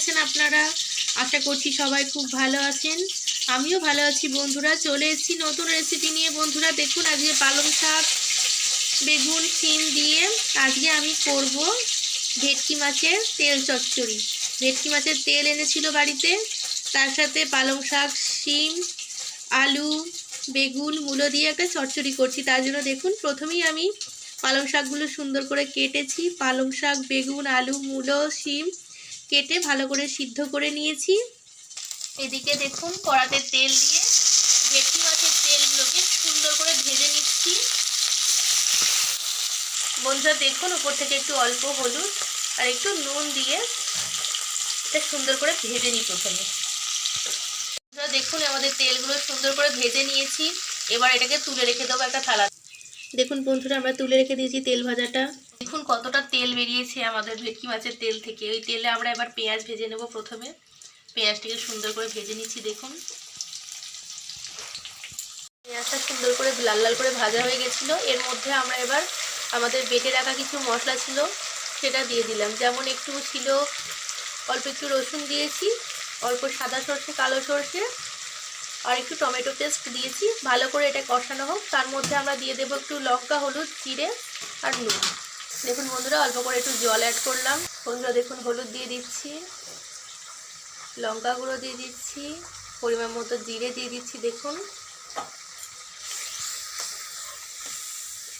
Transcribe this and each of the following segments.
আছেন আপনারা? আশা করছি সবাই খুব ভালো আছেন। আমিও ভালো আছি বন্ধুরা। চলে এসেছি নতুন রেসিপি নিয়ে বন্ধুরা। দেখুন আজকে পালং শাক, বেগুন, শিম দিয়ে আজকে আমি করব ভেটকি মাছের তেল চচ্চড়ি। ভেটকি মাছের তেল এনেছিল বাড়িতে, তার সাথে পালং শাক, শিম, আলু, বেগুন, মূলো দিয়ে একটা চচ্চড়ি করছি। তার জন্য দেখুন প্রথমেই আমি পালং শাকগুলো সুন্দর করে কেটেছি। পালং শাক, বেগুন, আলু, মূলো, শিম কেটে ভালো করে সিদ্ধ করে নিয়েছি। এদিকে দেখুন কড়াতে তেল দিয়ে ভেটকি মাছের তেলগুলোকে সুন্দর করে ভেজে নিচ্ছি বন্ধুরা। দেখুন উপর থেকে একটু অল্প হলুদ আর একটু নুন দিয়ে এটা সুন্দর করে ভেজে নিই প্রথমে। দেখুন আমাদের তেলগুলো সুন্দর করে ভেজে নিয়েছি। এবার এটাকে তুলে রেখে দেবো একটা থালা। দেখুন বন্ধুরা আমরা তুলে রেখে দিয়েছি তেল ভাজাটা। দেখুন কতটা তেল বেরিয়েছে আমাদের ভেটকি মাছের তেল থেকে। ওই তেলে আমরা এবার পেঁয়াজ ভেজে নেব। প্রথমে পেঁয়াজটাকে সুন্দর করে ভেজে নিচ্ছি। দেখুন পেঁয়াজটা সুন্দর করে লাল লাল করে ভাজা হয়ে গেছিলো। এর মধ্যে আমরা এবার আমাদের বেটে রাখা কিছু মশলা ছিল সেটা দিয়ে দিলাম। যেমন একটু ছিল অল্প একটু রসুন দিয়েছি, অল্প সাদা সর্ষে, কালো সর্ষে আর একটু টমেটো পেস্ট দিয়েছি। ভালো করে এটা কষানো হোক। তার মধ্যে আমরা দিয়ে দেবো একটু লঙ্কা, হলুদ, জিরে আর নুন। দেখুন বন্ধুরা অল্প করে একটু জল অ্যাড করলাম। বন্ধুরা দেখুন হলুদ দিয়ে দিচ্ছি, লঙ্কা গুঁড়ো দিয়ে দিচ্ছি, পরিমাণ মতো জিরে দিয়ে দিচ্ছি। দেখুন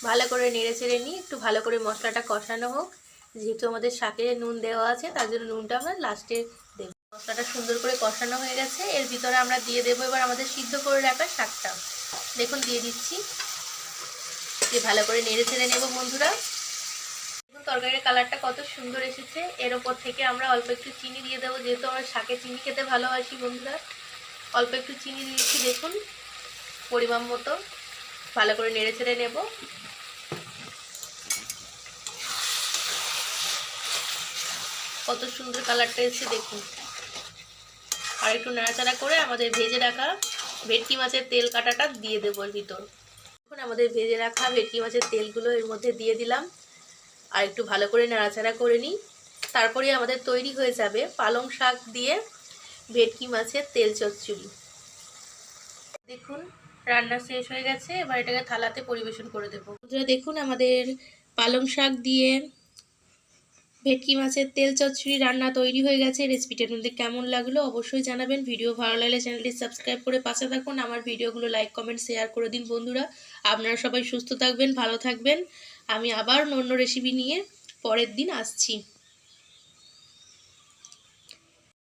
ভালো করে নেড়ে চেড়ে নিই। একটু ভালো করে মশলাটা কষানো হোক। যেহেতু আমাদের শাকে নুন দেওয়া আছে তার জন্য নুনটা আমরা লাস্টে দেব। মশলাটা সুন্দর করে কষানো হয়ে গেছে। এর ভিতরে আমরা দিয়ে দেবো এবার আমাদের সিদ্ধ করে রাখা শাকটা। দেখুন দিয়ে দিচ্ছি, দিয়ে ভালো করে নেড়ে চেড়ে নেব বন্ধুরা। দেখুন তরকারির কালারটা কত সুন্দর এসেছে। এর ওপর থেকে আমরা অল্প একটু চিনি দিয়ে দেবো, যেহেতু আমরা শাকে চিনি খেতে ভালোবাসি বন্ধুরা। অল্প একটু চিনি দিয়েছি দেখুন পরিমাণ মতো। ভালো করে নেড়ে চেড়ে নেব। কত সুন্দর কালারটা এসেছে দেখুন। আর একটু নাড়াচাড়া করে আমাদের ভেজে রাখা ভেটকি মাছের তেল কাটাটা দিয়ে দেবো এর ভিতর। এখন আমাদের ভেজে রাখা ভেটকি মাছের তেলগুলো এর মধ্যে দিয়ে দিলাম। আর একটু ভালো করে নাড়াচাড়া করে নিই। তারপরে আমাদের তৈরি হয়ে যাবে পালং শাক দিয়ে ভেটকি মাছের তেল চচ্চড়ি। দেখুন রান্না শেষ হয়ে গেছে। এবার এটাকে থালাতে পরিবেশন করে দেবো। দেখুন আমাদের পালং শাক দিয়ে ভেটকি মাছের তেল চচ্চড়ি রান্না তৈরি হয়ে গেছে। রেসিপিটা আপনাদের কেমন লাগলো অবশ্যই জানাবেন। ভিডিও ভালো লাগলে চ্যানেলটি সাবস্ক্রাইব করে পাশে থাকুন। আমার ভিডিওগুলো লাইক, কমেন্ট, শেয়ার করে দিন বন্ধুরা। আপনারা সবাই সুস্থ থাকবেন, ভালো থাকবেন। আমি আবার অন্য রেসিপি নিয়ে পরের দিন আসছি।